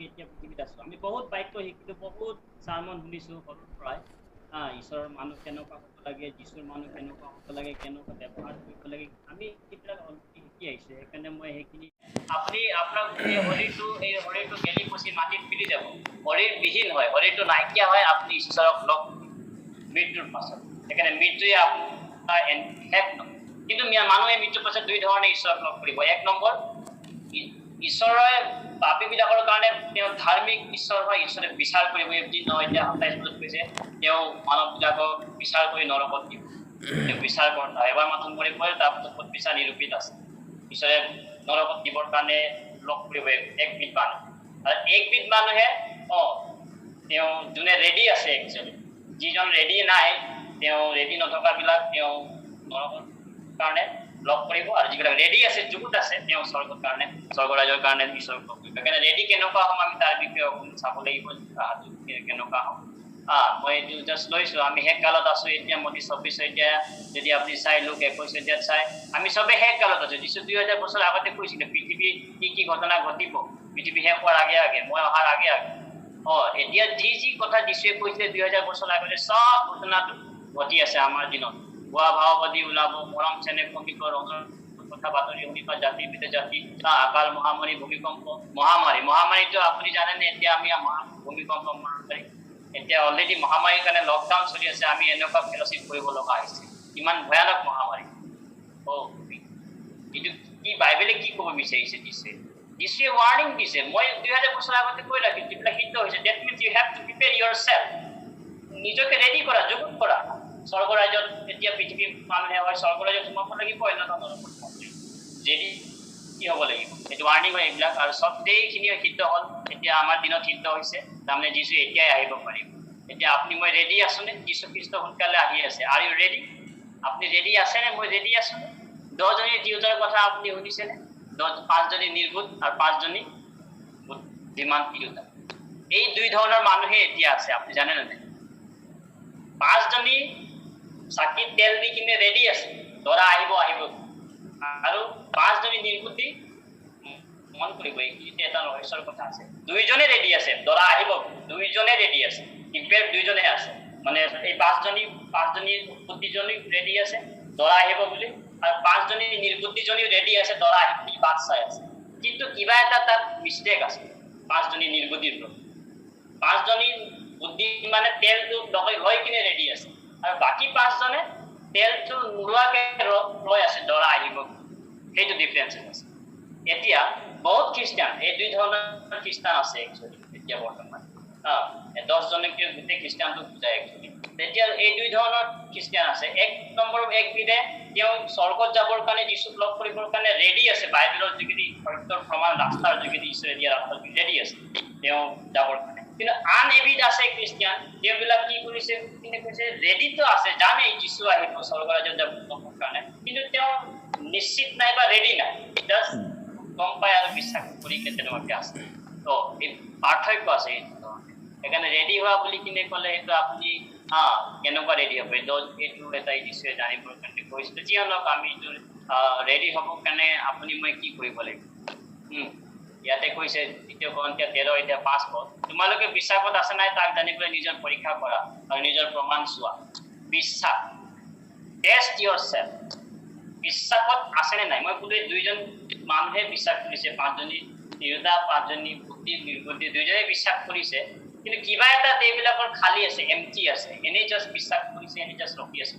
আমি এতিয়া পৃথিৱীত আছো আমি বহুত বাক্য শিকিলো বহুত চাৰ্মন শুনিছো সৰুৰ পৰাই ঈশ্বৰৰ মানুহ কেনেকুৱা হ'ব লাগে যীশুৰ মানুহ কেনেকুৱা হ'ব লাগে কেনেকুৱা ব্যৱহাৰ কৰিব লাগে আমি এইবিলাক অলৰেডি শিকি আহিছো সেইকাৰণে মই সেইখিনি আপুনি আপোনাক এই শৰীৰটো গেলি পচি মাটিত মিলি যাব শৰীৰ বিহীন হয় শৰীৰটো নাইকিয়া হয় আপুনি ঈশ্বৰক লগ মৃত্যুৰ পাছত সেইকাৰণে মৃত্যুৱে আপোনাৰ শেষ নহয় কিন্তু মানুহে মৃত্যুৰ পাছত দুই ধৰণে ঈশ্বৰক লগ কৰিব এক নম্বৰ ঈশ্বৰে পাপীবিলাকৰ কাৰণে তেওঁ ধাৰ্মিক ঈশ্বৰ হয় ঈশ্বৰে বিচাৰ কৰিব যি নহয় এতিয়া ২৭ কৈছে তেওঁ মানৱবিলাকক বিচাৰ কৰি নৰকত দিব তেওঁ বিচাৰ কৰা এবাৰ মাথোঁ মৰি পৰে তাৰপিছত বিচাৰ নিৰূপিত আছে ঈশ্বৰে নৰকত দিবৰ কাৰণে লগ কৰিব একবিধ মানুহ আৰু একবিধ মানুহে তেওঁ যোনে ৰেডি আছে একচুৱেলি যিজন ৰেডি নাই তেওঁ ৰেডি নথকাবিলাক তেওঁ নৰকৰ কাৰণে লগ কৰিব আৰু যিবিলাক ৰেডি আছে যুগুত আছে তেওঁ স্বৰ্গৰ কাৰণে স্বৰ্গৰাজৰ কাৰণে ঈশ্বৰক লগ কৰিব সেইকাৰণে ৰেডি কেনেকুৱা হ'ম আমি তাৰ বিষয়ে অকণমান চাব লাগিব কেনেকুৱা হ'ম মই এইটো জাষ্ট লৈছো আমি শেষ কালত আছো এতিয়া মোদী ২৪ এতিয়া যদি আপুনি চাই লোক ২১ এতিয়াত চাই আমি চবে শেষ কালত আছো যিটো ২০০০ বছৰ আগতে কৈছিলে পৃথিৱী কি ঘটনা ঘটিব পৃথিৱী শেষ হোৱাৰ আগে আগে মই অহাৰ আগে আগে এতিয়া যি কথা যিশুৱে কৈছিলে ২০০০ বছৰ আগতে সব ঘটনাটো ঘটি আছে আমাৰ দিনত ভুৱা ভাওবাদী ওলাব মৰম চেনেহ কমিব কথা বাতৰি শুনিবা জাতি বিধে জাতি আকাল মহামাৰী ভূমিকম্প মহামাৰীটো আপুনি জানেনে এতিয়া আমি ভূমিকম্প মহামাৰী এতিয়া অলৰেডি মহামাৰীৰ কাৰণে লকডাউন চলি আছে আমি এনেকুৱা ফেলোশ্বিপ কৰিব লগা হৈছে ইমান ভয়ানক মহামাৰী এইটো কি বাইবেলে কি ক'ব বিচাৰিছে যিশুৱে ৱাৰ্নিং দিছে মই ২০০০ বছৰ আগতে কৈ ৰাখিছোঁ যিবিলাক সিদ্ধ হৈছে that means you have to prepare yourself নিজকে ৰেডি কৰা যুগুত কৰা স্বৰ্গৰাজ্যত এতিয়া পৃথিৱীৰ মানুহে হয় স্বৰ্গৰাজ্যত সোমাব লাগিব যদি কি হ'ব লাগিব এইটো ৱাৰ্নিং হয় এইবিলাক আৰু চব গোটেইখিনি সিদ্ধ হ'ল এতিয়া আমাৰ দিনত সিদ্ধ হৈছে তাৰমানে যিশু এতিয়াই আহিব পাৰিব এতিয়া আপুনি মই ৰেডি আছোনে যীশু খ্ৰীষ্ট সোনকালে আহি আছে আৰ ইউ ৰেডি আপুনি ৰেডি আছেনে মই ৰেডি আছোনে ১০জনী তিৰোতাৰ কথা আপুনি শুনিছেনে ৫জনী নিৰ্বোধ আৰু ৫জনী বুদ্ধিমান তিৰোতা এই দুই ধৰণৰ মানুহে এতিয়া আছে আপুনি জানে নে ৫জনী চাকিত তেল দি কিনে ৰেডি আছে দৰা আহিব আৰু ৫জনী নিৰ্বুদ্ধি মন কৰিব এইটো এটা ৰহস্যৰ কথা আছে ২জনে ৰেডি আছে দৰা আহিব ২জনে ৰেডি আছে প্ৰিপেয়াৰ ২জনে আছে মানে এই ৫জনী বুদ্ধিজনী ৰেডি আছে দৰা আহিব বুলি আৰু ৫জনী নিৰ্বুদ্ধিজনী ৰেডি আছে দৰা আহিব বুলি বাট চাই আছে কিন্তু কিবা এটা তাত মিষ্টেক আছে ৫জনী নিৰ্বুদ্ধিৰ ৫জনী বুদ্ধি মানে তেলটো লৈ কিনে ৰেডি আছে আৰু বাকী ৫জনে তেলটো নোলোৱাকে লৈ আছে দৰা আহিব সেইটো ডিফাৰেঞ্চ আছে এতিয়া বহুত খ্ৰীষ্টান এই দুই ধৰণৰ খ্ৰীষ্টান আছে একচুৱেলি এতিয়া বৰ্তমান ১০জনকে গোটেই খ্ৰীষ্টানটো বুজায় একচুৱেলি তেতিয়া এই দুই ধৰণৰ খ্ৰীষ্টান আছে এক নম্বৰ একবিধে তেওঁ স্বৰ্গত যাবৰ কাৰণে যীশুক লগ কৰিবৰ কাৰণে ৰেডি আছে বাইবেলৰ যোগেদি সত্যৰ প্ৰমাণ ৰাস্তাৰ যোগেদি ঈশ্বৰে দিয়া ৰাস্তাৰ ৰেডি আছে তেওঁ যাবৰ কাৰণে কিন্তু আন এবিধ আছে খ্ৰীষ্টান তেওঁবিলাক কি কৰিছে কৈছে ৰেডিটো আছে জানে যীশু আহিব স্বৰ্গৰাজ্যত যাবৰ কাৰণে কিন্তু তেওঁ নিশ্চিত নাই বা ৰেডি নাই জাষ্ট গম পাই আৰু বিশ্বাস কৰি তেনেকুৱাকে আছে তো এই পাৰ্থক্য আছে সেইকাৰণে ৰেডি হোৱা বুলি কিনে ক'লে সেইটো আপুনি কেনেকুৱা ৰেডি হ'ব এইটো এটা যিশুৱে জানিবৰ কাৰণে কৈছিলে যি হওক আমি এইটো ৰেডি হ'বৰ কাৰণে আপুনি মই কি কৰিব লাগিব ইয়াতে কৈছে ২ Korinther ১৩ এতিয়া ৫ পদ তোমালোকে বিশ্বাসত আছে নাই তাক জানিবলৈ নিজৰ পৰীক্ষা কৰা আৰু নিজৰ প্ৰমাণ চোৱা বিশ্বাস টেষ্ট ইয়ৰছেল্ফ বিশ্বাসত আছেনে নাই মই বোলো ২জন মানুহে বিশ্বাস কৰিছে ৫জনী তিৰোতা ৫জনী বুদ্ধি নিৰ্বুদ্ধি ২জনে বিশ্বাস কৰিছে কিন্তু কিবা এটা এইবিলাকৰ খালী আছে এমটি আছে এনেই জাষ্ট বিশ্বাস কৰিছে এনেই জাষ্ট ৰখি আছে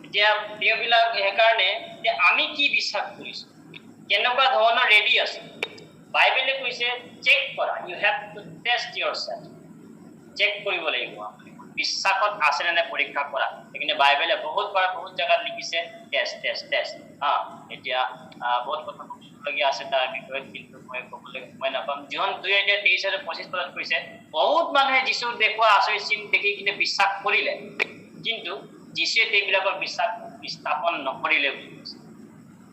এতিয়া তেওঁবিলাক সেইকাৰণে যে আমি কি বিশ্বাস কৰিছো কেনেকুৱা ধৰণৰ ৰেডি আছে বাইবেলে কৈছে চেক কৰা you have to test yourself check কৰিব লাগিব আপুনি বিশ্বাসত আছেনে নাই পৰীক্ষা কৰা সেইকাৰণে বাইবেলে বহুত জেগাত লিখিছে টেষ্ট এতিয়া বহুত কথা ক'বলগীয়া আছে তাৰ বিষয়ে কিন্তু মই নাপাম যিখন ২০২৩ আৰু ২৫ পদত কৈছে বহুত মানুহে যীশুক দেখুওৱা আচৰিত চিন দেখি কিনে বিশ্বাস কৰিলে কিন্তু যীশুৱে তেওঁবিলাকৰ বিশ্বাস স্থাপন নকৰিলে বুলি কৈছে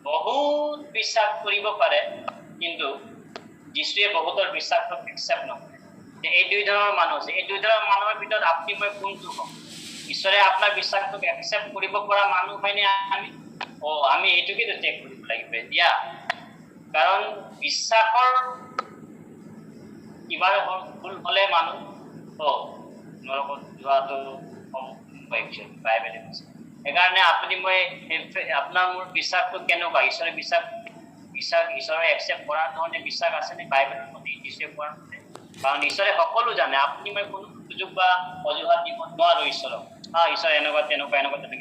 বহুত বিশ্বাস কৰিব পাৰে কিন্তু যীশুৱে বহুতৰ বিশ্বাসক একচেপ্ট নকৰে এই দুই ধৰণৰ মানুহ আছে এই দুই ধৰণৰ মানুহৰ ভিতৰত আপুনি মই কোনটো হ'ম ঈশ্বৰে আপোনাৰ বিশ্বাসটোক একচেপ্ট কৰিব পৰা মানুহ হয়নে আমি এইটোকেতো চেক কৰিব লাগিব এতিয়া কাৰণ বিশ্বাসৰ এবাৰ ভুল হলে মানুহ নৰকত যোৱাটো বাইবেলে কৈছে সেইকাৰণে আপুনি মই আপোনাৰ মোৰ বিশ্বাসটো কেনেকুৱা ঈশ্বৰৰ বিশ্বাস ঈশ্বৰে একচেপ্ট কৰাৰ ধৰণে বিশ্বাস আছেনে বাইবেলৰ প্ৰতি ঈশ্বৰে কোৱাৰ মতে কাৰণ ঈশ্বৰে সকলো জানে আপুনি মই কোনো সুযোগ বা অজুহাত দিব নোৱাৰো ঈশ্বৰক ঈশ্বৰ এনেকুৱা তেনেকুৱা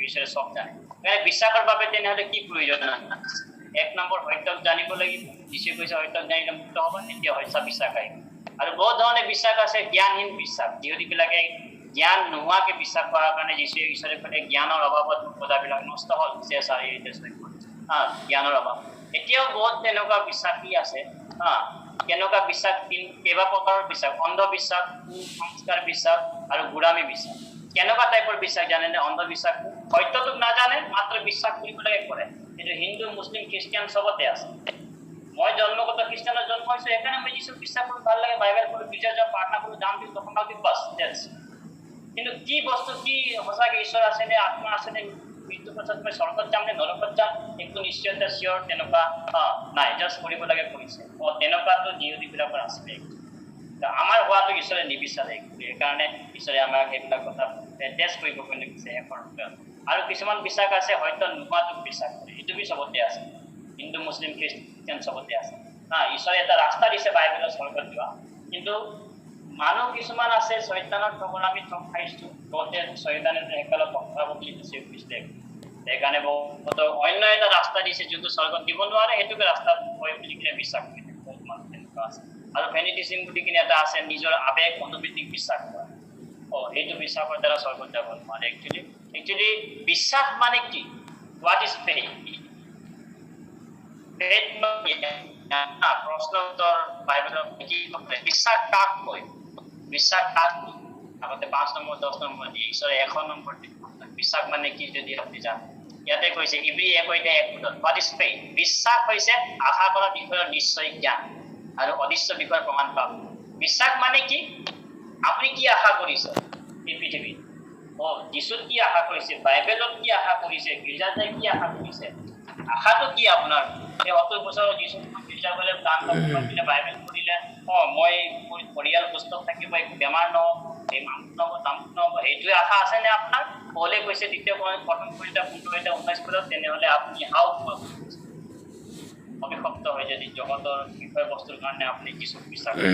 ঈশ্বৰে চব জানে সেইকাৰণে বিশ্বাসৰ বাবে তেনেহ'লে কি প্ৰয়োজন এক নম্বৰ সত্যক জানিব লাগিব যীশুৱে কৈছে সত্যক জানিলে মুক্ত হ'ব তেতিয়া সত্য বিশ্বাস আহিব আৰু বহুত ধৰণে বিশ্বাস আছে জ্ঞানহীন বিশ্বাস যিবিলাকে জ্ঞান নোহোৱাকে বিশ্বাস কৰাৰ কাৰণে ঈশ্বৰে ক'লে জ্ঞানৰ অভাৱত প্ৰজাবিলাক নষ্ট হ'ল জ্ঞানৰ অভাৱ এতিয়াও বহুত তেনেকুৱা বিশ্বাসী আছে কেনেকুৱা বিশ্বাস কেইবা প্ৰকাৰৰ বিশ্বাস অন্ধবিশ্বাস কুসংস্কাৰ বিশ্বাস আৰু গোলামী বিশ্বাস কেনেকুৱা টাইপৰ বিশ্বাস জানেনে অন্ধবিশ্বাস সত্যটোক নাজানে মাত্ৰ বিশ্বাস কৰিবলৈ কৰে কিন্তু হিন্দু মুছলিম খ্ৰীষ্টিয়ান চবতে আছে মই জন্মগত খ্ৰীষ্টানৰ জন্ম হৈছো সেইকাৰণে মই যীশুক বিশ্বাস কৰোঁ ভাল লাগে বাইবেল পঢ়ো গীৰ্জা যাওঁ প্ৰাৰ্থনা কৰোঁ যাম দিওঁ তখন বাছ কিন্তু কি বস্তু কি সঁচাকে ঈশ্বৰ আছেনে আত্মা আছেনে মৃত্যু পাছত মই স্বৰ্গত যাম নে নৰকত যাম একো নিশ্চয়তা চিয়ৰ তেনেকুৱা নাই জাষ্ট কৰিব লাগে কৰিছে তেনেকুৱাতো যিবিলাকৰ আছে আমাৰ হোৱাটো ঈশ্বৰে নিবিচাৰে সেইকাৰণে ঈশ্বৰে আমাক সেইবিলাক কথা টেষ্ট কৰিব কাৰণে বিচাৰে আৰু কিছুমান বিশ্বাস আছে হয়তো নোহোৱাটোক বিশ্বাস কৰে এইটো চবতে আছে হিন্দু মুছলিম খ্ৰীষ্টিয়ান চবতে আছে ঈশ্বৰে এটা ৰাস্তা দিছে বাইবেলৰ স্বৰ্গত যোৱা কিন্তু মানুহ কিছুমান আছে শয়তানৰ ঠগন আমি ঠগ খাইছো বহুতে শয়তানে একালত পঠাব বুলি দিছে সেইকাৰণে বহুত অন্য এটা ৰাস্তা দিছে যোনটো স্বৰ্গত দিব নোৱাৰে সেইটোকে ৰাস্তা হয় বুলি কিনে বিশ্বাস কৰি বহুত মানুহ তেনেকুৱা আছে আৰু ফেনিটিজিম বুলি কিনে এটা আছে নিজৰ আবেগ অনুভূতিক বিশ্বাস কৰা সেইটো বিশ্বাসৰ দ্বাৰা স্বৰ্গত যাব নোৱাৰে একচুৱেলি বিশ্বাস মানে কি হোৱাট ইজ ফেইথ প্ৰশ্ন উত্তৰ বাইবেলৰ কি বিশ্বাস কাক কয় বিশ্বাস কাক আগতে 5 নম্বৰ 10 নম্বৰ দিয়ে ঈশ্বৰে 1 নম্বৰ বিশ্বাস মানে কি যদি আপুনি জানে ইয়াতে কৈছে ইব্ৰী 1:1 হোৱাট ইজ ফেইথ বিশ্বাস হৈছে আশা কৰা বিষয়ৰ নিশ্চয় জ্ঞান আৰু অদৃশ্য বিষয়ৰ প্ৰমাণ পাব বিশ্বাস মানে কি আপুনি কি আশা কৰিছে এই পৃথিৱীত যীশুত কি আশা কৰিছে বাইবেলত কি আশা কৰিছে গীৰ্জাত কি আশা কৰিছে আশাটো কি আপোনাৰ এই 70 বছৰ যীশু গীৰ্জা গ'লে দান কৰিলে বাইবেল পঢ়িলে মই পৰিয়াল সুস্থ থাকিব একো বেমাৰ নহ'ব এই মানুহ নহ'ব তামুক নহ'ব সেইটোৱে আশা আছেনে আপোনাৰ পৌলে কৈছে দ্বিতীয় প্ৰথম কৰিতা 19 তেনেহ'লে আপুনি অভিশপ্ত হয় যদি জগতৰ বিষয় বস্তুৰ কাৰণে আপুনি যীশুক বিশ্বাস কৰে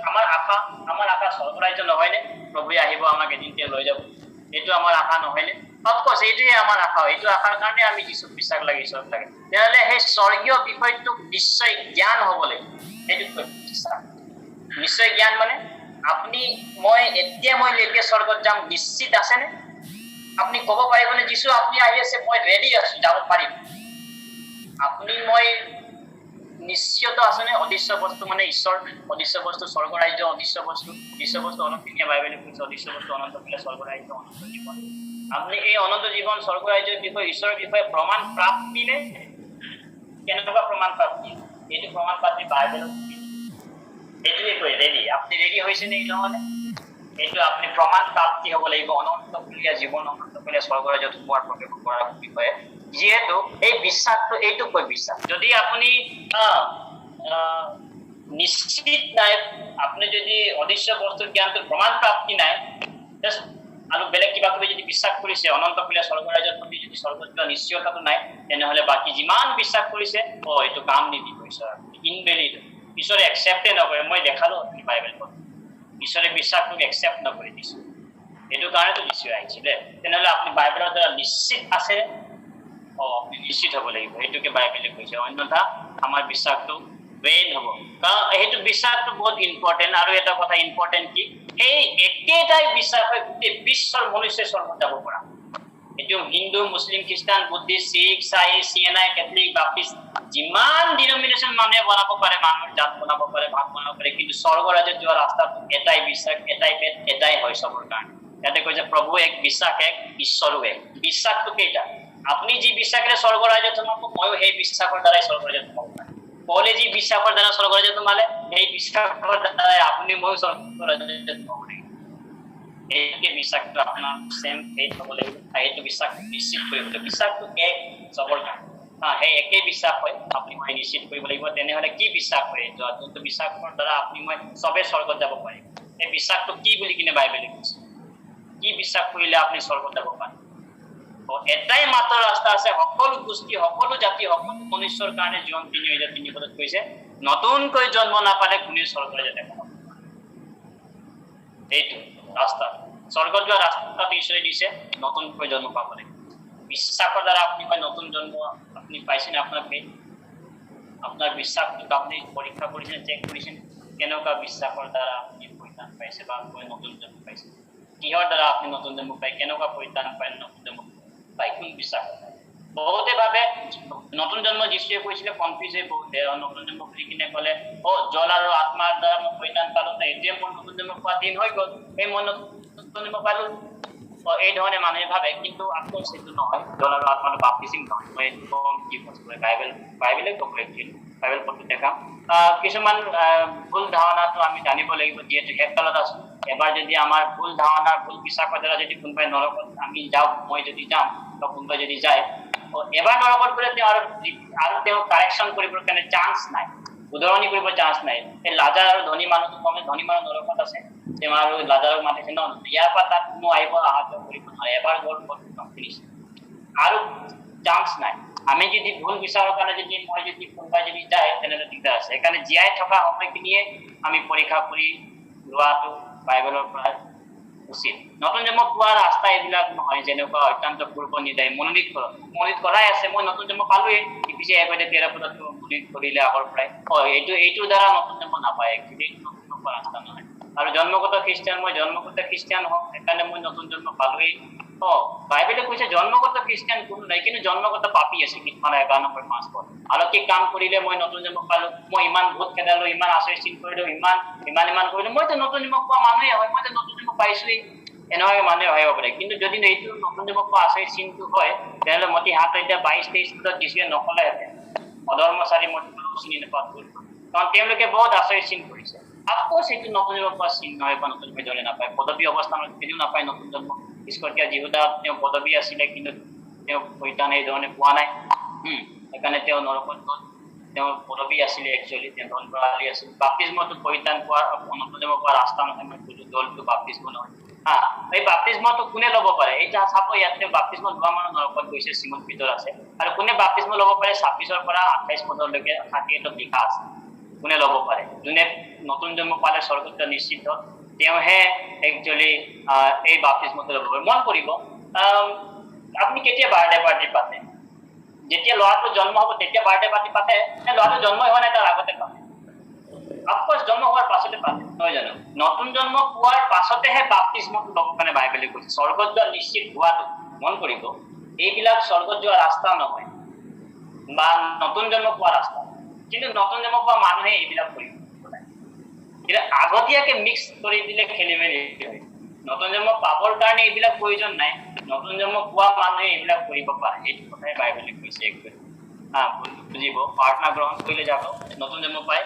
আমাৰ আশা স্বৰ্গৰাজ্য নহয়নে প্ৰভুৱে আহিব আমাক এদিনতে লৈ যাব এইটো আমাৰ আশা নহয়নে অফক'ৰ্চ এইটোৱে আমাৰ আশা এইটো আশাৰ কাৰণে আমি যীশুক বিশ্বাস লাগে ঈশ্বৰ লাগে তেনেহ'লে সেই স্বৰ্গীয় বিষয়টোক নিশ্চয় জ্ঞান হ'ব লাগিব সেইটো বিশ্বাস নিশ্চয় জ্ঞান মানে আপুনি মই লেকে স্বৰ্গত যাম নিশ্চিত আছেনে আপুনি ক'ব পাৰিবনে যীশু আপুনি আহি আছে মই ৰেডি আছো যাব পাৰিম আপুনি মই নিশ্চিত আছেনে অদৃশ্য বস্তু মানে ঈশ্বৰ অদৃশ্য বস্তু স্বৰ্গ ৰাজ্য অদৃশ্য বস্তু অনন্তনীয় বাইবেলে কৈছে অদৃশ্য বস্তু অনন্ত বোলে স্বৰ্গ ৰাজ্য অনন্ত জীৱন আপুনি এই অনন্ত জীৱন স্বৰ্গ ৰাজ্যৰ বিষয়ে ঈশ্বৰৰ বিষয়ে প্ৰমাণ প্ৰাপ্তি নে কেনেকুৱা প্ৰমাণ প্ৰাপ্তি এইটো প্ৰমাণ প্ৰাপ্তি বাইবেলত এইটোৱে কয় ৰেডি আপুনি ৰেডি হৈছে নে নহ'লে এইটো আপুনি প্ৰমাণ প্ৰাপ্তি হ'ব লাগিব অনন্তকুলীয়া জীৱন অনন্তকুলীয়া স্বৰ্গ ৰাজ্যত সোমোৱাৰ প্ৰৱেশ কৰাৰ বিষয়ে যিহেতু এই বিশ্বাসটো এইটো কয় বিশ্বাস যদি আপুনি নিশ্চিত নাই আপুনি যদি অদৃশ্য বস্তুৰ জ্ঞানটো প্ৰমাণ প্ৰাপ্তি নাই আৰু বেলেগ কিবা কিবি যদি বিশ্বাস কৰিছে অনন্তকুলীয়া স্বৰ্গ ৰাজ্যত প্ৰতি যদি স্বৰ্গত যোৱা নিশ্চয়তাটো নাই তেনেহ'লে বাকী যিমান বিশ্বাস কৰিছে এইটো কাম নিদিব ঈশ্বৰ ইনভেলিড ঈশ্বৰে একচেপ্টে নকৰে মই দেখালো আপুনি বাইবেল পঢ়ি ঈশ্বৰে বিশ্বাসটোক একচেপ্ট নকৰি দিছে এইটো কাৰণেতো যীশু আহিছিলে তেনেহ'লে আপুনি বাইবেলৰ দ্বাৰা নিশ্চিত আছে আপুনি নিশ্চিত হ'ব লাগিব সেইটোকে বাইবেলে কৈছে অন্যথা আমাৰ বিশ্বাসটো বেইন হ'ব কাৰণ সেইটো বিশ্বাসটো বহুত ইম্পৰ্টেণ্ট আৰু এটা কথা ইম্পৰ্টেণ্ট কি সেই একেটাই বিশ্বাস হয় গোটেই বিশ্বৰ মনুষ্যই স্বৰ্গত যাব পৰা এইটো হিন্দু মুছলিম খ্ৰীষ্টান বুদ্ধিষ্ট শিখ চাই চিএনআই কেথলিক বাপ্টিষ্ট যিমান ডিনমিনেশ্যন মানুহে বনাব পাৰে মানুহৰ জাত বনাব পাৰে ভাগ বনাব পাৰে কিন্তু স্বৰ্গ ৰাজ্যত যোৱা ৰাস্তাটো এটাই বিশ্বাস এটাই পেট এটাই হয় চবৰ কাৰণে ইয়াতে কৈছে প্ৰভু এক বিশ্বাস এক ঈশ্বৰো এক বিশ্বাসটো কেইটা আপুনি যি বিশ্বাসেৰে স্বৰ্গ ৰাজ্যত সোমাব ময়ো সেই বিশ্বাসৰ দ্বাৰাই স্বৰ্গ ৰাজ্যত সোমাব পাৰিম পৌলে যি বিশ্বাসৰ দ্বাৰা স্বৰ্গ ৰাজ্যত সোমালে সেই বিশ্বাসৰ দ্বাৰাই আপুনি ময়ো স্বৰ্গ ৰাজ্যত সোমাব লাগিব এইটোকে বিশ্বাসটো আপোনাৰ চেম ফেইথ হ'ব লাগিব এইটো বিশ্বাস নিশ্চিত কৰিব লাগিব বিশ্বাসটো এক চবৰ কাৰণে সেই একেই বিশ্বাস হয় আপুনি মই নিশ্চিত কৰিব লাগিব তেনেহলে কি বিশ্বাস হয় যোনটো বিশ্বাসৰ দ্বাৰা আপুনি মই চবে স্বৰ্গত যাব পাৰিম এই বিশ্বাসটো কি বুলি কিনে বাইবেলে কৈছে কি বিশ্বাস কৰিলে আপুনি স্বৰ্গত যাব পাৰিব এটাই মাত্ৰ ৰাস্তা আছে সকলো গোষ্ঠী সকলো জাতি সকলো মনুষ্যৰ কাৰণে জীৱন ৩ পদত কৈছে নতুনকৈ জন্ম নাপালে কোনেও স্বৰ্গলৈ যাব নোৱাৰে এইটো ৰাস্তা স্বৰ্গত যোৱা ৰাস্তাটো ঈশ্বৰে দিছে নতুনকৈ জন্ম পাবলৈ বিশ্বাসৰ দ্বাৰা আপুনি নতুন জন্ম আপনি পাইছেন আপনাৰ বিশ্বাসটোক আপনি পৰীক্ষা কৰেছেন চেক কৰেছেন কেনকা বিশ্বাসৰ দ্বাৰা আপনি পৰিত্ৰাণ পাইছে বা নতুন জন্ম পাইছে কিহৰ দ্বাৰা আপনি নতুন জন্ম পাই কেনকা পৰিত্ৰাণ পাই নতুন জন্ম পাই কোন বিশ্বাস বহুতে ভাবে নতুন জন্ম যিশুৱে কৈছিলে কনফিউজ হৈ বহুতে নতুন জন্ম বুলি কিনে ক'লে জল আৰু আত্মাৰ দ্বাৰা মই পৰিত্ৰাণ পালো এতিয়া মই নতুন জন্ম পোৱা দিন হৈ গ'ল এই মই নতুন জন্ম পালো এই ধৰণে মানুহে ভাবে কিন্তু আকৌ সেইটো নহয় জল আৰু আত্মাৰ বাপ্তিস্ম নহয় মই কি কৈছো বাইবেলে বাইবেল পঢ়ি দেখা কিছুমান ভুল ধাৰণাটো আমি জানিব লাগিব যিহেতু শেষকালত আছো এবাৰ যদি আমাৰ ভুল ধাৰণা ভুল বিশ্বাসৰ দ্বাৰা যদি কোনোবাই নৰকত আমি যাওঁ মই যদি যাম বা কোনোবাই যদি যায় এবাৰ নৰকত গ'লে তেওঁ আৰু তেওঁ কাৰেকশ্যন কৰিবৰ কাৰণে চান্স নাই উদাহৰণি কৰিব চান্স নাই এই লাজাৰ আৰু ধনী মানুহটো কমে ধনী মানুহ নৰকত আছে তেওঁ আৰু লাজাৰক মাতিছে ন ইয়াৰ পৰা তাত কোনো আহিব অহা যোৱা কৰিব নোৱাৰে এবাৰ গ'ল ফিনিছ আৰু চান্স নাই আমি যদি ভুল বিচাৰৰ কাৰণে যদি মই যদি কোনোবাই যদি যায় তেনেহ'লে দিগদাৰ আছে সেইকাৰণে জীয়াই থকা সময়খিনিয়ে আমি পৰীক্ষা কৰি লোৱাটো বাইবেলৰ পৰা উচিত নতুন জন্ম পোৱাৰ ৰাস্তা এইবিলাক নহয় যেনেকুৱা অত্যন্ত পূৰ্ব নিৰ্ধাৰিত মনোনীত কৰাই আছে মই নতুন জন্ম পালোৱেই পিছে এবাৰে 13 পদত মনোনীত কৰিলে আগৰ পৰাই এইটোৰ দ্বাৰা নতুন জন্ম নাপায় একচুৱেলি নতুন জন্ম ৰাস্তা নহয় আৰু জন্মগত খ্ৰীষ্টিয়ান মই জন্মগত খ্ৰীষ্টিয়ান হওঁ সেইকাৰণে মই নতুন জন্ম পালোৱেই বাইবেলে কৈছে জন্মগত খ্ৰীষ্টিয়ান কোনো নাই কিন্তু জন্মগত পাপী আছে কীৰ্তন 91:5 পদ আৰু কি কাম কৰিলে মই নতুন জন্ম পালো মই ইমান ভূত খেদালো ইমান আশ্ৰয় চিন কৰিলো ইমান কৰিলো মইতো নতুন জন্ম পোৱা মানুহে হয় মইতো নতুন জন্ম পাইছোৱেই এনেকৈ মানুহে ভাবিব পাৰে কিন্তু যদি এইটো নতুন জন্ম পোৱা আশ্ৰয় চিনটো হয় তেনেহ'লে মতি হাত এতিয়া 22-23 পদত যিচুৱে নকলেহেঁতেন অধৰ্মচাৰী মই চিনি নাপাওঁ কাৰণ তেওঁলোকে বহুত আশ্ৰয় চিন কৰিছে আকৌ সেইটো নতুন জন্ম পোৱা চিন নহয় বা নতুন জন্ম নাপায় পদবী অৱস্থানত কেতিয়াও নাপায় নতুন জন্ম স্কটীয়া যিহুদা তেওঁ পদবী আছিলে কিন্তু তেওঁ পৰিত্ৰাণ এই ধৰণে পোৱা নাই সেইকাৰণে তেওঁ নৰকত গ'ল তেওঁৰ পদবী আছিলে একচুৱেলি তেওঁ ধন প্ৰণালী আছিল বাপ্তিস্মটো পৰিত্ৰাণ পোৱাৰ নতুন জন্ম পোৱা ৰাস্তা নহয় মই কৈছো দলটো বাপ্তিস্ম নহয় এই বাপ্তিস্মটো কোনে ল'ব পাৰে এইটা চাব ইয়াতে বাপ্তিস্ম লোৱা মানুহ নৰকত গৈছে শ্ৰীমদ পিতৰ আছে আৰু কোনে বাপ্তিস্ম ল'ব পাৰে 26 পৰা 28 পদলৈকে 38 লিখা আছে কোনে ল'ব পাৰে যোনে নতুন জন্ম পালে স্বৰ্গত নিশ্চিত তেওঁহে একচুৱেলি এই বাপ্তিস্মটো ল'ব পাৰে মন কৰিব আপুনি কেতিয়া বাৰ্থডে পাৰ্টি পাতে যেতিয়া ল'ৰাটো জন্ম হ'ব তেতিয়া বাৰ্থডে পাৰ্টি পাতে নে ল'ৰাটো জন্ম হোৱা নাই তাৰ আগতে পাতে অফক'ৰ্চ জন্ম হোৱাৰ পাছতে পাতে নহয় জানো নতুন জন্ম পোৱাৰ পাছতেহে বাপ্তিস্মটো ল'ব কাৰণে বাইবেলে কৈছে স্বৰ্গত যোৱা নিশ্চিত হোৱাটো মন কৰিব এইবিলাক স্বৰ্গত যোৱা ৰাস্তা নহয় বা নতুন জন্ম পোৱা ৰাস্তা কিন্তু নতুন জন্ম পোৱা মানুহে এইবিলাক কৰিব কিন্তু আগতীয়াকে মিক্স কৰি দিলে খেলি মেলি হয় নতুন জন্ম পাবৰ কাৰণে এইবিলাক প্ৰয়োজন নাই নতুন জন্ম পোৱা মানুহে এইবিলাক কৰিব পাৰে এইটো কথাই বাইবেলে কৈছে একদম বুজিব প্ৰাৰ্থনা গ্ৰহণ কৰিলে যাব নতুন জন্ম পায়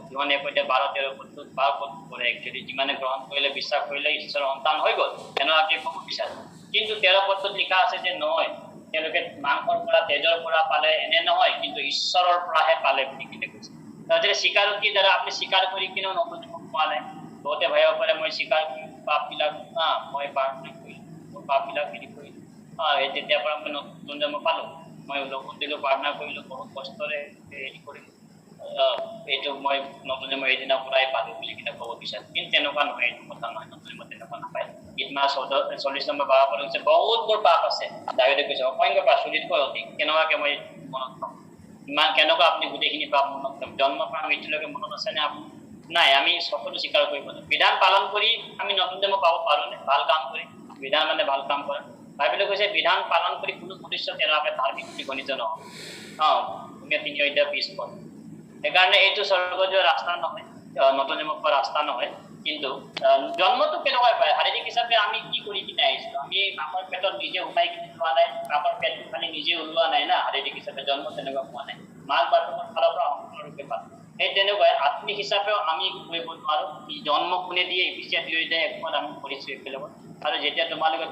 যিমানে কৈছে 12-13 পদ কৰে একচুৱেলি যিমানে গ্ৰহণ কৰিলে বিশ্বাস কৰিলে ঈশ্বৰৰ সন্তান হৈ গ'ল এনেকুৱাকে ক'ব বিচাৰে কিন্তু 13 পদত লিখা আছে যে নহয় তেওঁলোকে মাংসৰ পৰা তেজৰ পৰা পালে এনে নহয় কিন্তু ঈশ্বৰৰ পৰাহে পালে বুলি কিনে কৈছে তাৰপিছত স্বীকাৰোক্তিৰ দ্বাৰা আপুনি স্বীকাৰ কৰি কিনেও নতুন জন্ম পোৱা নাই বহুতে ভাবিব পাৰে মই স্বীকাৰ পাপবিলাক মই প্ৰাৰ্থনা কৰিলো মোৰ পাপবিলাক হেৰি কৰিলো তেতিয়াৰ পৰা মই নতুন জন্ম পালো মই লগত দিলো প্ৰাৰ্থনা কৰিলো বহুত কষ্টৰে হেৰি কৰিলো এইটো মই নতুন জন্ম এইদিনা পৰাই পালো বুলি কিনে ক'ব বিচাৰো কিন্তু তেনেকুৱা নহয় এইটো কথা নহয় নতুন জন্ম তেনেকুৱা নাপায় গীতমা 40 নম্বৰ 12 পদ হৈছে বহুত মোৰ পাপ আছে দাৱীদে কৈছে অসংখ্য পাপ চুলিতকৈ অধিক কেনেকুৱাকে মই মনত থম ইমান কেনেকুৱা আপুনি গোটেইখিনি পাপ মনত থম জন্ম পৰা মৃত্যুলৈকে মনত আছেনে আপুনি নাই আমি সকলো স্বীকাৰ কৰিব লাগিব বিধান পালন কৰি আমি নতুন জন্ম পাব পাৰোঁনে ভাল কাম কৰি বিধান মানে ভাল কাম কৰা বাইবেলে কৈছে বিধান পালন কৰি কোনো মনুষ্য তেওঁলোকে ধাৰ্মিক বুলি গণিত নহয় 3:20 পদ সেইকাৰণে এইটো স্বৰ্গত যোৱা ৰাস্তা নহয় নতুন জন্ম পোৱা ৰাস্তা নহয় কিন্তু জন্মটো কেনেকৈ পায় শাৰীৰিক হিচাপে আমি কি কৰি কিনে আহিছোঁ আমি মাকৰ পেটত নিজে সোমাই কিনে লোৱা নাই মাকৰ পেটটো খালি নিজে ওলোৱা নাই না শাৰীৰিক হিচাপে জন্ম তেনেকুৱা পোৱা নাই মাক বাপেকৰ ফালৰ পৰা সম্পূৰ্ণৰূপে পালোঁ সেই তেনেকুৱাই আত্মিক হিচাপেও আমি কৰিব নোৱাৰোঁ জন্ম কোনে দিয়ে পিছে দুই যায় একমত আমি কৰিছোঁ একেলগত আৰু যেতিয়া তোমালোকৰ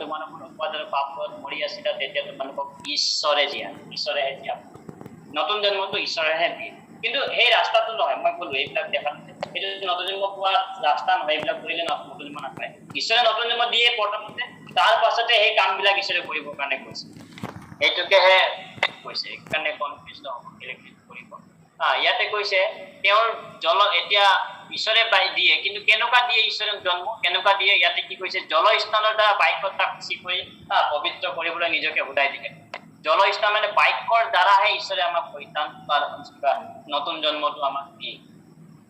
অপৰাধ আৰু পাপত মৰি আছিলা তেতিয়া তোমালোকক ঈশ্বৰে জীয়া নতুন জন্মটো ঈশ্বৰেহে দিয়ে কিন্তু সেই ৰাস্তাটো নহয় মই ক'লো এইবিলাক দেখাত এইটো নতুন জন্ম পোৱাৰ ৰাস্তা নহয় এইবিলাক কৰিলে নতুন জন্ম নাপায় ঈশ্বৰে নতুন জন্ম দিয়ে প্ৰথমতে তাৰ পাছতে সেই কামবিলাক ঈশ্বৰে কৰিবৰ কাৰণে কৈছে এইটোকেহে কৈছে সেইকাৰণে কনফিউজ নহ'ব কেলেক্টিভ কৰিব ইয়াতে কৈছে তেওঁৰ জল এতিয়া ঈশ্বৰে দিয়ে কিন্তু কেনেকুৱা দিয়ে ঈশ্বৰে জন্ম কেনেকুৱা দিয়ে ইয়াতে কি কৈছে জল স্নানৰ দ্বাৰা বাক্যত তাক সৃষ্টি কৰি পবিত্ৰ কৰিবলৈ নিজকে উদাই দিলে জল স্নান মানে বাক্যৰ দ্বাৰাহে ঈশ্বৰে আমাক পৰিত্ৰাণ বা নতুন জন্মটো আমাক দিয়ে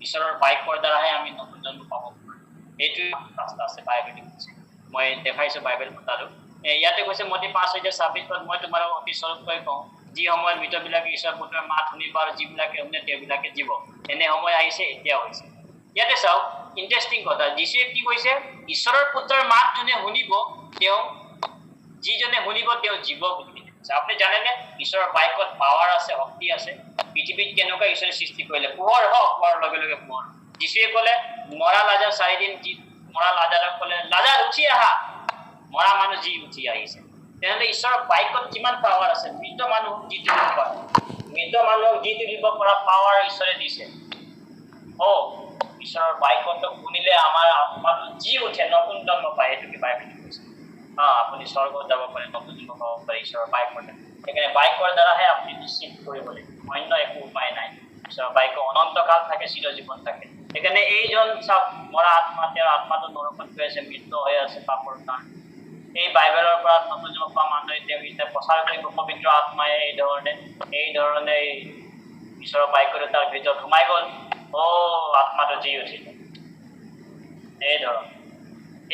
ঈশ্বৰৰ বাক্যৰ দ্বাৰাহে আমি নতুন জন্ম পাব পাৰোঁ এইটোৱে ৰাস্তা আছে বাইবেলত কৈছে মই দেখাইছো বাইবেল পঢ়াটো ইয়াতে কৈছে মতি 5:26 মই তোমাক অতি স্বৰূপকৈ কওঁ যি সময়ত মৃতবিলাকে ঈশ্বৰ পুত্ৰৰ মাত শুনিব আৰু যিবিলাকে শুনে তেওঁবিলাকে জীৱ এনে সময় আহিছে এতিয়া হৈছে ইয়াতে চাওক ইণ্টাৰেষ্টিং কথা যীশুৱে কি কৈছে ঈশ্বৰৰ পুত্ৰৰ মাত যোনে শুনিব তেওঁ যিজনে শুনিব তেওঁ জীৱ বুলি আপুনি জানেনে ঈশ্বৰৰ বাক্যত পাৱাৰ আছে শক্তি আছে পৃথিৱীত কেনেকুৱা ঈশ্বৰে সৃষ্টি কৰিলে পোহৰ হওক পোৱাৰ লগে লগে পোহৰ যীশুৱে ক'লে মৰা লাজাৰ 4 দিন মৰা লাজাৰক ক'লে লাজাৰ উঠি আহা মৰা মানুহ যি উঠি আহিছে তেনেহ'লে ঈশ্বৰৰ বাক্যত কিমান পাৱাৰ আছে মৃত মানুহ যি তুলিব পাৰে মৃত মানুহক যি তুলিব পৰা পাৱাৰ ঈশ্বৰে দিছে ঈশ্বৰৰ বাক্যটো শুনিলে আমাৰ আত্মাটো যি উঠে নতুন জন্ম পায় এইটোকে বাইবেলে কৈছে আপুনি স্বৰ্গত যাব পাৰে নতুন জন্ম পাব পাৰে ঈশ্বৰৰ বাক্যত সেইকাৰণে বাক্যৰ দ্বাৰাহে আপুনি নিশ্চিত কৰিব লাগিব অন্য একো উপায় নাই ঈশ্বৰৰ বাক্য অনন্তকাল থাকে চিৰজীৱন থাকে সেইকাৰণে এইজন চাওক মৰা আত্মা তেওঁৰ আত্মাটো নৰকত গৈ আছে মৃত্যু হৈ আছে পাপৰ কাৰণে এই বাইবেলৰ পৰা নতুন জন্ম পোৱা মানুহে তেওঁ এতিয়া প্ৰচাৰ কৰিব পবিত্ৰ আত্মাই এই ধৰণে ঈশ্বৰৰ বাক্যটো তাৰ ভিতৰত সোমাই গ'ল আত্মাটো জি উঠিল এই ধৰণ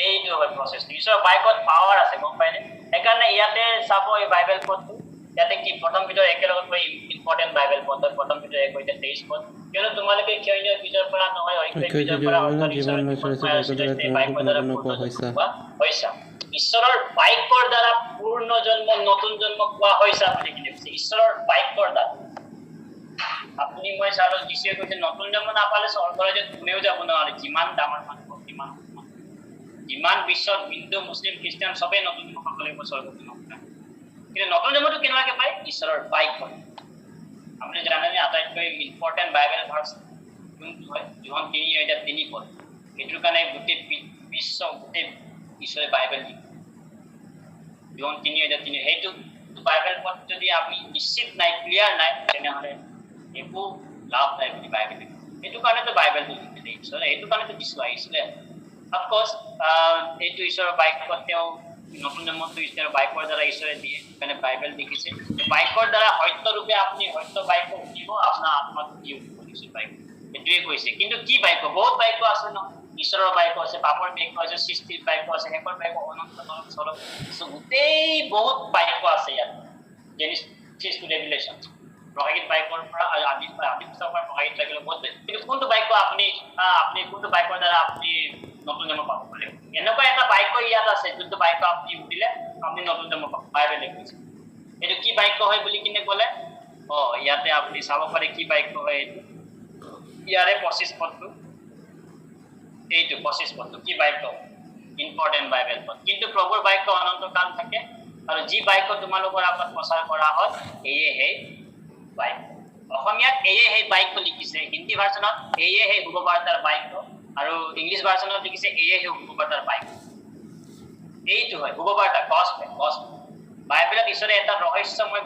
এইটো হয় প্ৰচেছ ঈশ্বৰৰ বাক্যত পাৱাৰ আছে গম পায়নে সেইকাৰণে ইয়াতে চাব এই বাইবেল পদটো ইয়াতে কি প্ৰথম ভিতৰত একেলগত কৈ ইম্পৰ্টেণ্ট বাইবেল পদ প্ৰথম ভিতৰত 1:23 পদ কিয়নো তোমালোকে ক্ষয়নীয় বীজৰ পৰা নহয় অক্ষয় বীজৰ পৰা হৈছা ঈশ্বৰৰ বাক্যৰ দ্বাৰা পূৰ্ণ জন্ম নতুন জন্ম পোৱা হৈছা বুলি কি কৈছে ঈশ্বৰৰ বাক্যৰ দ্বাৰা আপুনি মই চালো যিয়ে কৈছে নতুন জন্ম নাপালে স্বৰ্গৰাজ্যত কোনেও যাব নোৱাৰে যিমান ডাঙৰ মানুহ যিমান বিশ্বত হিন্দু মুছলিম খ্ৰীষ্টান সবেই নতুন জন্ম পাব লাগিব স্বৰ্গত কিন্তু নতুন জন্মটো কেনেকুৱাকে পায় ঈশ্বৰৰ বাক্য আপুনি জানেনে আটাইতকৈ ইম্পৰ্টেণ্ট বাইবেল ভাৰ্চ কোনটো হয় যোহন 3:3 পদ এইটোৰ কাৰণে গোটেই বিশ্ব গোটেই ঈশ্বৰে বাইবেল লিখে যোহন 3:3 সেইটো বাইবেল পদ যদি আপুনি নিশ্চিত নাই ক্লিয়াৰ নাই তেনেহ'লে একো লাভ নাই বুলি বাইবেল এইটো কাৰণেতো বাইবেলটো লিখিলে ঈশ্বৰে এইটো কাৰণেতো বিশ্ব আহিছিলে অফক'ৰ্ছ এইটো ঈশ্বৰৰ বাক্যত তেওঁ নতুন জন্মটো ঈশ্বৰৰ বাক্যৰ দ্বাৰা ঈশ্বৰে দিয়ে সেইকাৰণে বাইবেল লিখিছে বাক্যৰ দ্বাৰা সত্যৰূপে আপুনি সত্য বাক্য শুনিব আপোনাৰ আত্মাটো কি উঠিব ঈশ্বৰৰ বাক্য এইটোৱে কৈছে কিন্তু কি বাক্য বহুত বাক্য আছে ন ঈশ্বৰৰ বাক্য আছে পাপৰ বাক্য আছে সৃষ্টিৰ বাক্য আছে শেষৰ বাক্য অনন্ত স্বৰূপ গোটেই বহুত বাক্য আছে ইয়াত জেনেচিছ টু ৰেভিলেশ্যন প্ৰকাশিত বাক্যৰ পৰা আদি পুস্তকৰ পৰা প্ৰকাশিত লাগিলে বহুত কিন্তু কোনটো বাক্য আপুনি কোনটো বাক্যৰ দ্বাৰা আপুনি নতুন জন্ম পাব পাৰে এনেকুৱা এটা বাক্য ইয়াত আছে যোনটো বাক্য আপুনি উঠিলে আপুনি নতুন জন্ম পাব বাইবেলে কৈছে এইটো কি বাক্য হয় বুলি কিনে ক'লে ইয়াতে আপুনি চাব পাৰে কি বাক্য হয় এইটো ইয়াৰে 25 পদটো এইটো 25 পদটো কি বাক্য ইম্পৰ্টেণ্ট বাইবেল পদ কিন্তু প্ৰভুৰ বাক্য অনন্তকাল থাকে আৰু যি বাক্য তোমালোকৰ আগত প্ৰচাৰ কৰা হয় এয়ে সেই বাক্য অসমীয়াত এয়ে সেই বাক্য লিখিছে হিন্দী ভাৰ্চনত এয়ে সেই শুভবাৰ্তাৰ বাক্য আৰু ইংলিছ ভাৰ্চনত লিখিছে এয়ে সেই শুভবাৰ্তাৰ বাক্য এইটো হয় শুভবাৰ্তা গস্পেল বাইবেলত ঈশ্বৰে এটা ৰহস্যময়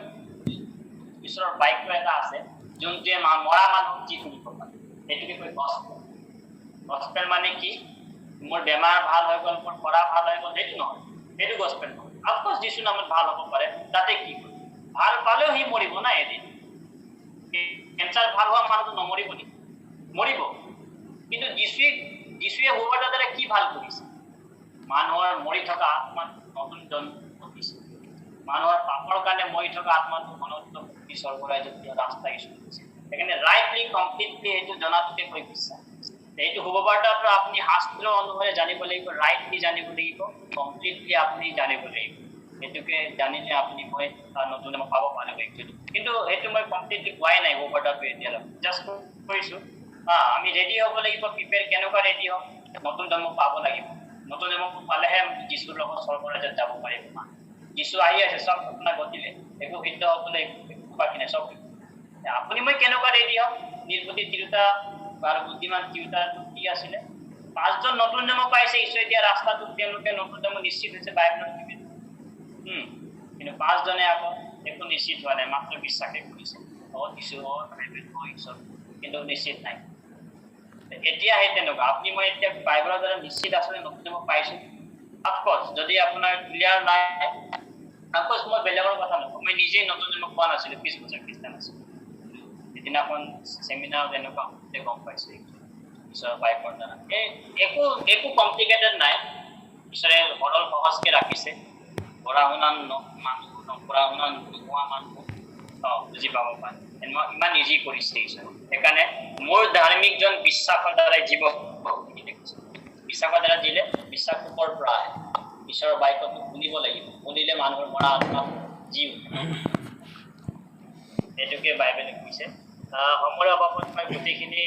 ঈশ্বৰৰ বাক্য এটা আছে যোনটোৱে মৰা মানুহ যি শুনিব পাৰে সেইটোকে কয় গস্পেল মানে কি মোৰ বেমাৰ ভাল হৈ গ'ল মোৰ পঢ়া ভাল হৈ গ'ল সেইটো নহয় সেইটো গস্পেল নহয় অফক'ৰ্ছ যীশু নামত ভাল হ'ব পাৰে তাতে কি ভাল পালেও সি মৰিব না এদিন কেঞ্চাৰ ভাল হোৱা মানুহটো নমৰিব নেকি মৰিব কিন্তু যীশুৱে শুভবাৰ্তাৰ দ্বাৰা কি ভাল কৰিছে মানুহৰ মৰি থকা আত্মাক নতুন জন্ম দিছে মানুহৰ পাপৰ কাৰণে মৰি থকা আত্মাটো অনন্ত মুক্তি স্বৰ্গৰাজ্যত ৰাস্তা ঈশ্বৰে দিছে সেইকাৰণে ৰাইটলি কমপ্লিটলি সেইটো জনাটোকে কৈ বিশ্বাস এইটো শুভবাৰ্তাৰ পৰা আপুনি শাস্ত্ৰ অনুসাৰে জানিব লাগিব ৰাইটলি জানিব লাগিব কমপ্লিটলি আপুনি জানিব লাগিব সেইটোকে জানিলে আপুনি মই নতুন জন্ম পাব পাৰিব একচুৱেলি কিন্তু সেইটো মই কমপ্লিটলি কোৱাই নাই শুভবাৰ্তাটো এতিয়ালৈকে জাষ্ট কৈছোঁ আমি ৰেডি হ'ব লাগিব প্ৰিপেয়াৰ কেনেকুৱা ৰেডি হ'ম নতুন জন্ম পাব লাগিব নতুন জন্ম পালেহে যীশুৰ লগত স্বৰ্গৰাজ্যত যাব পাৰিব যীশু আহি আছে চব ঘটনা ঘটিলে একো সিদ্ধ হ'বলৈ একো বাকী নাই চব আপুনি মই কেনেকুৱা ৰেডি হম নিৰ্বুদ্ধি তিৰোতা আৰু বুদ্ধিমান তিৰোতা কি আছিলে 5 জন নতুন জন্ম পাইছে ঈশ্বৰে দিয়া ৰাস্তাটো তেওঁলোকে নতুন জন্ম নিশ্চিত হৈছে বাইবেলত কিন্তু 5 জনে আকৌ একো নিশ্চিত হোৱা নাই মাত্ৰ বিশ্বাসে কৰিছে কিছু ঈশ্বৰ কিন্তু নিশ্চিত নাই এতিয়া সেই তেনেকুৱা আপুনি মই এতিয়া বাইবেলৰ দ্বাৰা নিশ্চিত আছনে নতুন জন্ম পাইছো অফকোৰ্স যদি আপোনাৰ ক্লিয়াৰ নাই অফকোৰ্স মই বেলেগৰ কথা নকওঁ মই নিজে নতুন জন্ম পোৱা নাছিলো 20 বছৰ খ্ৰীষ্টান আছিলো এদিনাখন সেমিনাৰ তেনেকুৱা গম পাইছো ঈশ্বৰৰ বাইবেলৰ দ্বাৰা একো কমপ্লিকেটেড নাই ঈশ্বৰে সৰল সহজকে ৰাখিছে পঢ়া শুনা পঢ়া শুনা নোহোৱা মানুহ বুজি পাব পাৰে ইমান ইজি কৰিছে ঈশ্বৰে সেইকাৰণে মোৰ ধাৰ্মিকজন বিশ্বাসৰ দ্বাৰাই জীৱ বিশ্বাসৰ দ্বাৰা দিলে বিশ্বাস ওপৰৰ পৰা আহে ঈশ্বৰৰ বাক্যটো শুনিব লাগিব শুনিলে মানুহৰ মৰা আত্মা জীৱ এইটোকে বাইবেলে কৈছে সময়ৰ অভাৱত মই গোটেইখিনি